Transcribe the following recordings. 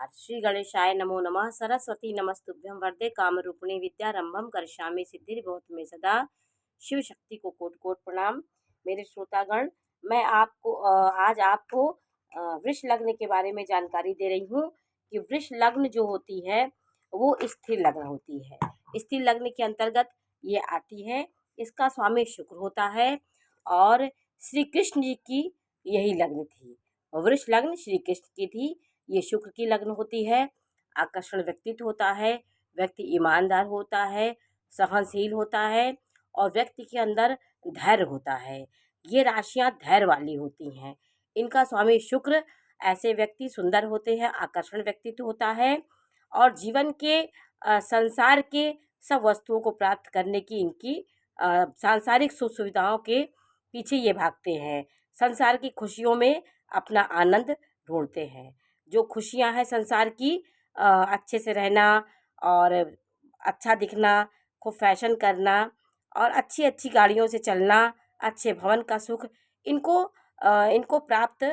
श्री गणेशाय नमो नमः। सरस्वती नमस्तुभ्यं वरदे कामरूपिणी विद्यारंभम करिष्यामि सिद्धिर्भवतु मे सदा। शिव शक्ति को कोटि कोटि प्रणाम। मेरे श्रोतागण, मैं आपको आज आपको वृष लग्न के बारे में जानकारी दे रही हूँ कि वृष लग्न जो होती है वो स्थिर लग्न होती है। स्थिर लग्न के अंतर्गत ये आती है। इसका स्वामी शुक्र होता है और श्री कृष्ण जी की यही लग्न थी। वृष लग्न श्री कृष्ण की थी। ये शुक्र की लग्न होती है। आकर्षण व्यक्तित्व होता है, व्यक्ति ईमानदार होता है, सहनशील होता है और व्यक्ति के अंदर धैर्य होता है। ये राशियां धैर्य वाली होती हैं। इनका स्वामी शुक्र। ऐसे व्यक्ति सुंदर होते हैं, आकर्षण व्यक्तित्व होता है और जीवन के संसार के सब वस्तुओं को प्राप्त करने की इनकी सांसारिक सुख सुविधाओं के पीछे ये भागते हैं। संसार की खुशियों में अपना आनंद ढूंढते हैं। जो खुशियां हैं संसार की, अच्छे से रहना और अच्छा दिखना, खूब फैशन करना और अच्छी अच्छी गाड़ियों से चलना, अच्छे भवन का सुख, इनको प्राप्त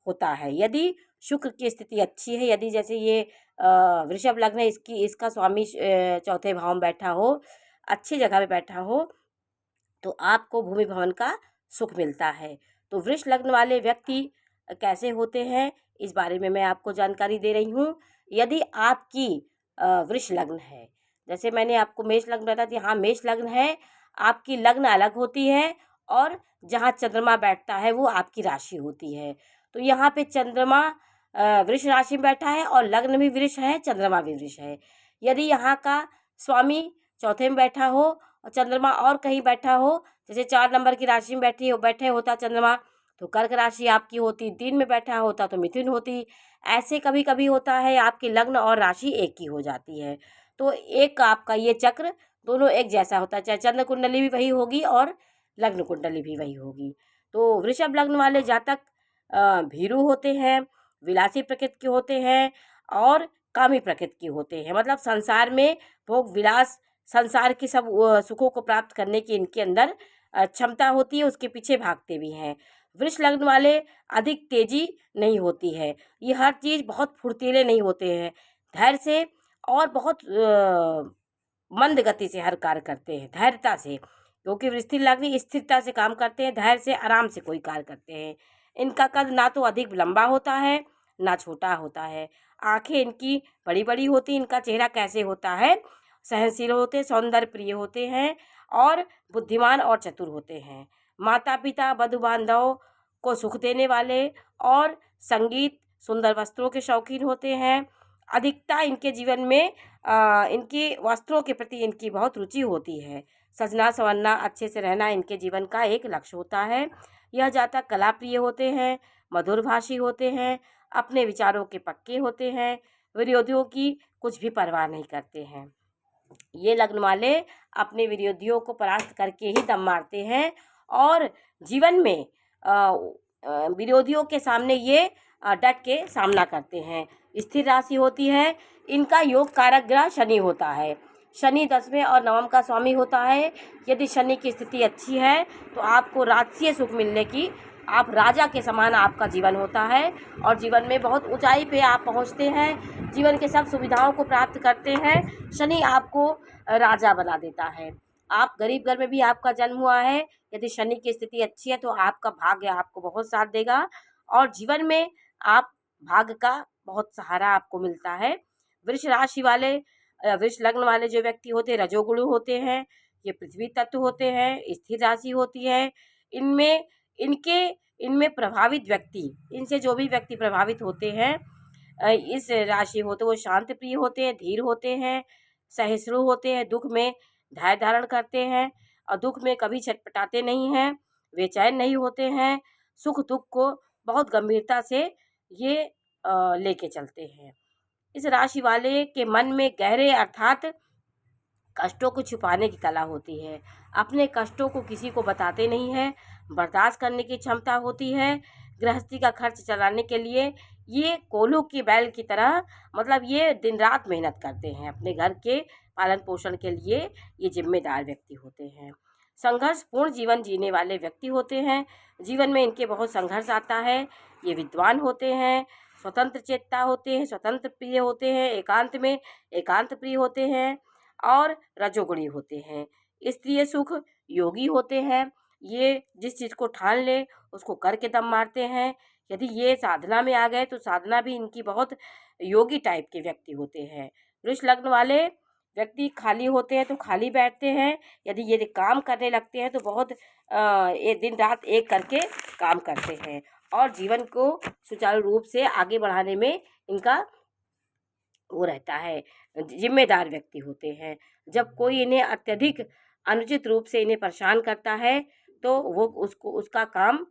होता है यदि शुक्र की स्थिति अच्छी है। यदि जैसे ये वृषभ लग्न है, इसका स्वामी चौथे भाव में बैठा हो, अच्छी जगह पे बैठा हो, तो आपको भूमि भवन का सुख मिलता है। तो वृष लग्न वाले व्यक्ति कैसे होते हैं, इस बारे में मैं आपको जानकारी दे रही हूँ। यदि आपकी वृष लग्न है, जैसे मैंने आपको मेष लग्न बताया था, हाँ मेष लग्न है, आपकी लग्न अलग होती है और जहाँ चंद्रमा बैठता है वो आपकी राशि होती है। तो यहाँ पे चंद्रमा वृष राशि में बैठा है और लग्न भी वृष है, चंद्रमा भी वृष है। यदि यहाँ का स्वामी चौथे में बैठा हो और चंद्रमा और कहीं बैठा हो, जैसे 4 नंबर की राशि में बैठे होता चंद्रमा, तो कर्क राशि आपकी होती, 3 में बैठा होता तो मिथुन होती। ऐसे कभी कभी होता है आपकी लग्न और राशि एक ही हो जाती है। तो एक आपका ये चक्र दोनों एक जैसा होता है, चाहे चंद्र कुंडली भी वही होगी और लग्न कुंडली भी वही होगी। तो वृषभ लग्न वाले जातक भीरू होते हैं, विलासी प्रकृति के होते हैं और कामी प्रकृति के होते हैं। मतलब संसार में भोग विलास, संसार की सब सुखों को प्राप्त करने की इनके अंदर क्षमता होती है, उसके पीछे भागते भी हैं। वृष लग्न वाले अधिक तेजी नहीं होती है, ये हर चीज़ बहुत फुर्तीले नहीं होते हैं, धैर्य से और बहुत मंद गति से हर कार्य करते हैं, धैर्यता से, क्योंकि वृश्चिक लग्न स्थिरता से काम करते हैं, धैर्य से आराम से कोई कार्य करते हैं। इनका कद ना तो अधिक लंबा होता है ना छोटा होता है। आंखें इनकी बड़ी बड़ी होती, इनका चेहरा कैसे होता है, सहनशील होते, सौंदर्य प्रिय होते हैं और बुद्धिमान और चतुर होते हैं। माता पिता बंधु बांधव को सुख देने वाले और संगीत सुंदर वस्त्रों के शौकीन होते हैं। अधिकता इनके जीवन में इनकी वस्त्रों के प्रति इनकी बहुत रुचि होती है। सजना संवरना, अच्छे से रहना इनके जीवन का एक लक्ष्य होता है। यह जातक कला प्रिय होते हैं, मधुरभाषी होते हैं, अपने विचारों के पक्के होते हैं, विरोधियों की कुछ भी परवाह नहीं करते हैं। ये लग्न वाले अपने विरोधियों को परास्त करके ही दम मारते हैं और जीवन में विरोधियों के सामने ये डट के सामना करते हैं। स्थिर राशि होती है, इनका योग कारक ग्रह शनि होता है। शनि 10वें और 9वें का स्वामी होता है। यदि शनि की स्थिति अच्छी है तो आपको राजसीय सुख मिलने की, आप राजा के समान आपका जीवन होता है और जीवन में बहुत ऊंचाई पे आप पहुंचते हैं, जीवन के सब सुविधाओं को प्राप्त करते हैं। शनि आपको राजा बना देता है। आप गरीब घर में भी आपका जन्म हुआ है, यदि शनि की स्थिति अच्छी है तो आपका भाग्य आपको बहुत साथ देगा और जीवन में आप भाग्य का बहुत सहारा आपको मिलता है। वृष राशि वाले, वृष लग्न वाले जो व्यक्ति होते हैं रजोगुरु होते हैं, ये पृथ्वी तत्व होते हैं, स्थिर राशि होती है। इनमें प्रभावित व्यक्ति, इनसे जो भी व्यक्ति प्रभावित होते हैं इस राशि होते, वो शांत प्रिय होते हैं, धीर होते हैं, सहिष्णु होते हैं, दुख में धैर्य धारण करते हैं और दुख में कभी छटपटाते नहीं हैं, बेचैन नहीं होते हैं, सुख दुख को बहुत गंभीरता से ये लेके चलते हैं। इस राशि वाले के मन में गहरे अर्थात कष्टों को छुपाने की कला होती है। अपने कष्टों को किसी को बताते नहीं हैं, बर्दाश्त करने की क्षमता होती है। गृहस्थी का खर्च चलाने के लिए ये कोल्हू की बैल की तरह, मतलब ये दिन रात मेहनत करते हैं। अपने घर के पालन पोषण के लिए ये जिम्मेदार व्यक्ति होते हैं। संघर्षपूर्ण जीवन जीने वाले व्यक्ति होते हैं, जीवन में इनके बहुत संघर्ष आता है। ये विद्वान होते हैं, स्वतंत्र चेता होते हैं, स्वतंत्र प्रिय होते हैं, एकांत में एकांत प्रिय होते हैं और रजोगुणी होते हैं। स्त्रीय सुख योगी होते हैं। ये जिस चीज़ को ठान ले उसको करके दम मारते हैं। यदि ये साधना में आ गए तो साधना भी इनकी बहुत योगी टाइप के व्यक्ति होते हैं। वृष लग्न वाले व्यक्ति खाली होते हैं तो खाली बैठते हैं। यदि काम करने लगते हैं तो बहुत ये दिन रात एक करके काम करते हैं और जीवन को सुचारू रूप से आगे बढ़ाने में इनका वो रहता है, जिम्मेदार व्यक्ति होते हैं। जब कोई इन्हें अत्यधिक अनुचित रूप से इन्हें परेशान करता है तो वो उसका काम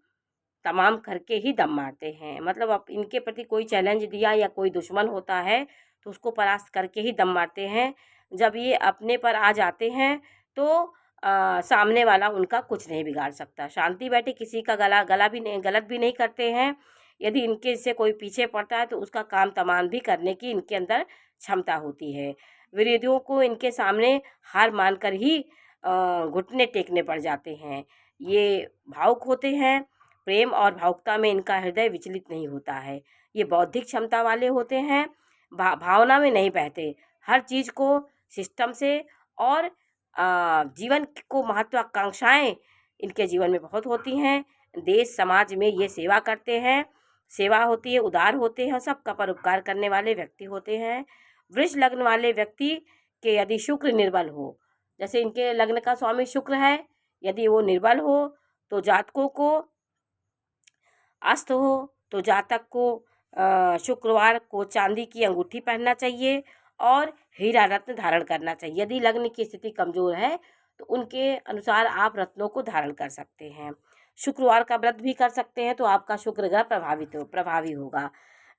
तमाम करके ही दम मारते हैं। मतलब अब इनके प्रति कोई चैलेंज दिया या कोई दुश्मन होता है तो उसको परास्त करके ही दम मारते हैं। जब ये अपने पर आ जाते हैं तो सामने वाला उनका कुछ नहीं बिगाड़ सकता। शांति बैठे किसी का गला भी नहीं, गलत भी नहीं करते हैं। यदि इनके से कोई पीछे पड़ता है तो उसका काम तमाम भी करने की इनके अंदर क्षमता होती है। विरोधियों को इनके सामने हार मानकर ही घुटने टेकने पड़ जाते हैं। ये भावुक होते हैं। प्रेम और भावुकता में इनका हृदय विचलित नहीं होता है। ये बौद्धिक क्षमता वाले होते हैं। भावना में नहीं बहते। हर चीज़ को सिस्टम से और जीवन को महत्वाकांक्षाएं इनके जीवन में बहुत होती हैं। देश समाज में ये सेवा करते हैं। सेवा होती है, उदार होते हैं और सबका परोपकार करने वाले व्यक्ति होते हैं। वृष लग्न वाले व्यक्ति के यदि शुक्र निर्बल हो, जैसे इनके लग्न का स्वामी शुक्र है, यदि वो निर्बल हो तो जातकों को अस्त हो तो जातक को शुक्रवार को चांदी की अंगूठी पहनना चाहिए और हीरा रत्न धारण करना चाहिए। यदि लग्न की स्थिति कमज़ोर है तो उनके अनुसार आप रत्नों को धारण कर सकते हैं। शुक्रवार का व्रत भी कर सकते हैं तो आपका शुक्र ग्रह प्रभावी होगा।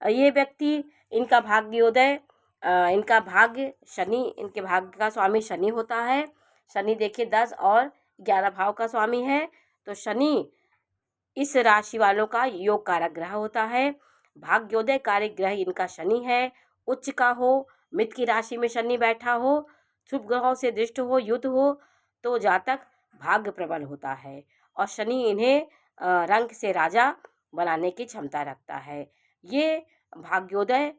ये व्यक्ति इनका भाग्योदय इनका भाग्य शनि, इनके भाग्य का स्वामी शनि होता है। शनि देखिए 10 और 11 भाव का स्वामी है। तो शनि इस राशि वालों का योग कारक ग्रह होता है। भाग्योदय कारक ग्रह इनका शनि है। उच्च का हो, मित्र की राशि में शनि बैठा हो, शुभ ग्रहों से दृष्ट हो, युद्ध हो तो जातक भाग्य प्रबल होता है और शनि इन्हें रंग से राजा बनाने की क्षमता रखता है। ये भाग्योदय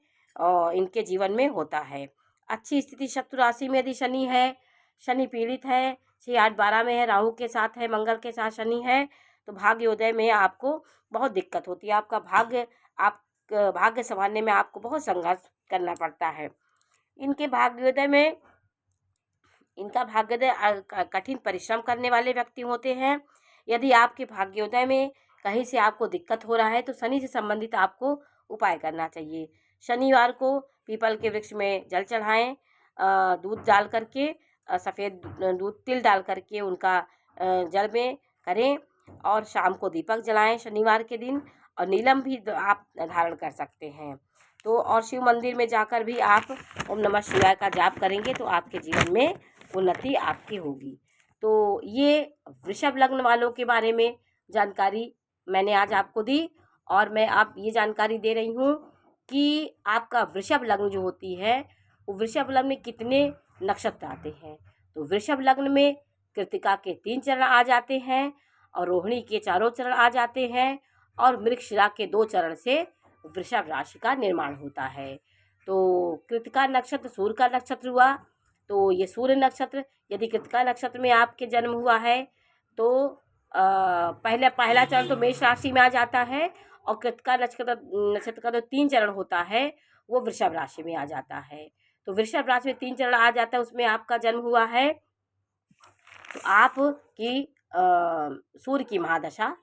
इनके जीवन में होता है। अच्छी स्थिति शत्रु राशि में यदि शनि है, शनि पीड़ित है, 6, 8, 12 में है, राहु के साथ है, मंगल के साथ शनि है तो भाग्योदय में आपको बहुत दिक्कत होती है। आपका भाग्य संभालने में आपको बहुत संघर्ष करना पड़ता है। इनका भाग्योदय कठिन परिश्रम करने वाले व्यक्ति होते हैं। यदि आपके भाग्योदय में कहीं से आपको दिक्कत हो रहा है तो शनि से संबंधित आपको उपाय करना चाहिए। शनिवार को पीपल के वृक्ष में जल चढ़ाएं, दूध डाल करके, सफ़ेद दूध तिल डाल करके उनका जल में करें और शाम को दीपक जलाएं शनिवार के दिन, और नीलम भी आप धारण कर सकते हैं। तो और शिव मंदिर में जाकर भी आप ओम नमः शिवाय का जाप करेंगे तो आपके जीवन में उन्नति आपकी होगी। तो ये वृषभ लग्न वालों के बारे में जानकारी मैंने आज आपको दी और मैं आप ये जानकारी दे रही हूँ कि आपका वृषभ लग्न जो होती है वो वृषभ लग्न में कितने नक्षत्र आते हैं। तो वृषभ लग्न में कृतिका के 3 चरण आ जाते हैं और रोहिणी के 4 चरण आ जाते हैं और मृगशिरा के 2 चरण से वृषभ राशि का निर्माण होता है। तो कृतिका नक्षत्र सूर्य का नक्षत्र हुआ। तो ये सूर्य नक्षत्र, यदि कृतिका नक्षत्र में आपके जन्म हुआ है तो पहला चरण तो मेष राशि में आ जाता है और कृतिका नक्षत्र का जो 3 चरण होता है वो वृषभ राशि में आ जाता है। तो वृषभ राशि में 3 चरण आ जाता है, उसमें आपका जन्म हुआ है तो आपकी सूर्य की महादशा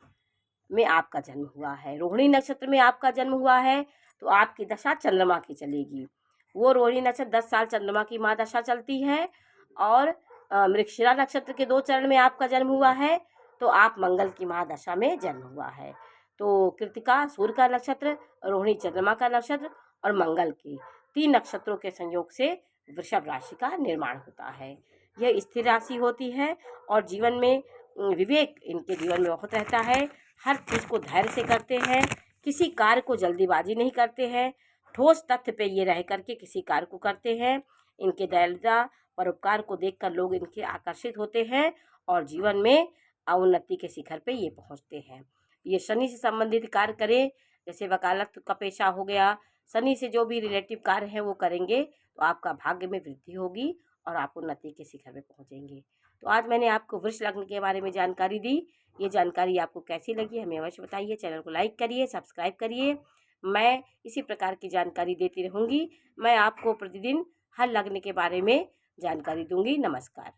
में आपका जन्म हुआ है। रोहिणी नक्षत्र में आपका जन्म हुआ है तो आपकी दशा चंद्रमा की चलेगी। वो रोहिणी नक्षत्र 10 साल चंद्रमा की महादशा चलती है। और मृगशिरा नक्षत्र के 2 चरण में आपका जन्म हुआ है तो आप मंगल की महादशा में जन्म हुआ है। तो कृतिका सूर्य का नक्षत्र, रोहिणी चंद्रमा का नक्षत्र और मंगल के 3 नक्षत्रों के संयोग से वृषभ राशि का निर्माण होता है। यह स्थिर राशि होती है और जीवन में विवेक इनके जीवन में बहुत रहता है। हर चीज़ को धैर्य से करते हैं, किसी कार्य को जल्दीबाजी नहीं करते हैं, ठोस तथ्य पे ये रह करके किसी कार्य को करते हैं। इनके दयालुता परोपकार को देखकर लोग इनके आकर्षित होते हैं और जीवन में उन्नति के शिखर पे ये पहुंचते हैं। ये शनि से संबंधित कार्य करें, जैसे वकालत का पेशा हो गया, शनि से जो भी रिलेटिव कार्य हैं वो करेंगे तो आपका भाग्य में वृद्धि होगी और आप उन्नति के शिखर में पहुंचेंगे। तो आज मैंने आपको वृष लग्न के बारे में जानकारी दी। ये जानकारी आपको कैसी लगी हमें अवश्य बताइए। चैनल को लाइक करिए, सब्सक्राइब करिए। मैं इसी प्रकार की जानकारी देती रहूँगी। मैं आपको प्रतिदिन हर लग्न के बारे में जानकारी दूंगी। नमस्कार।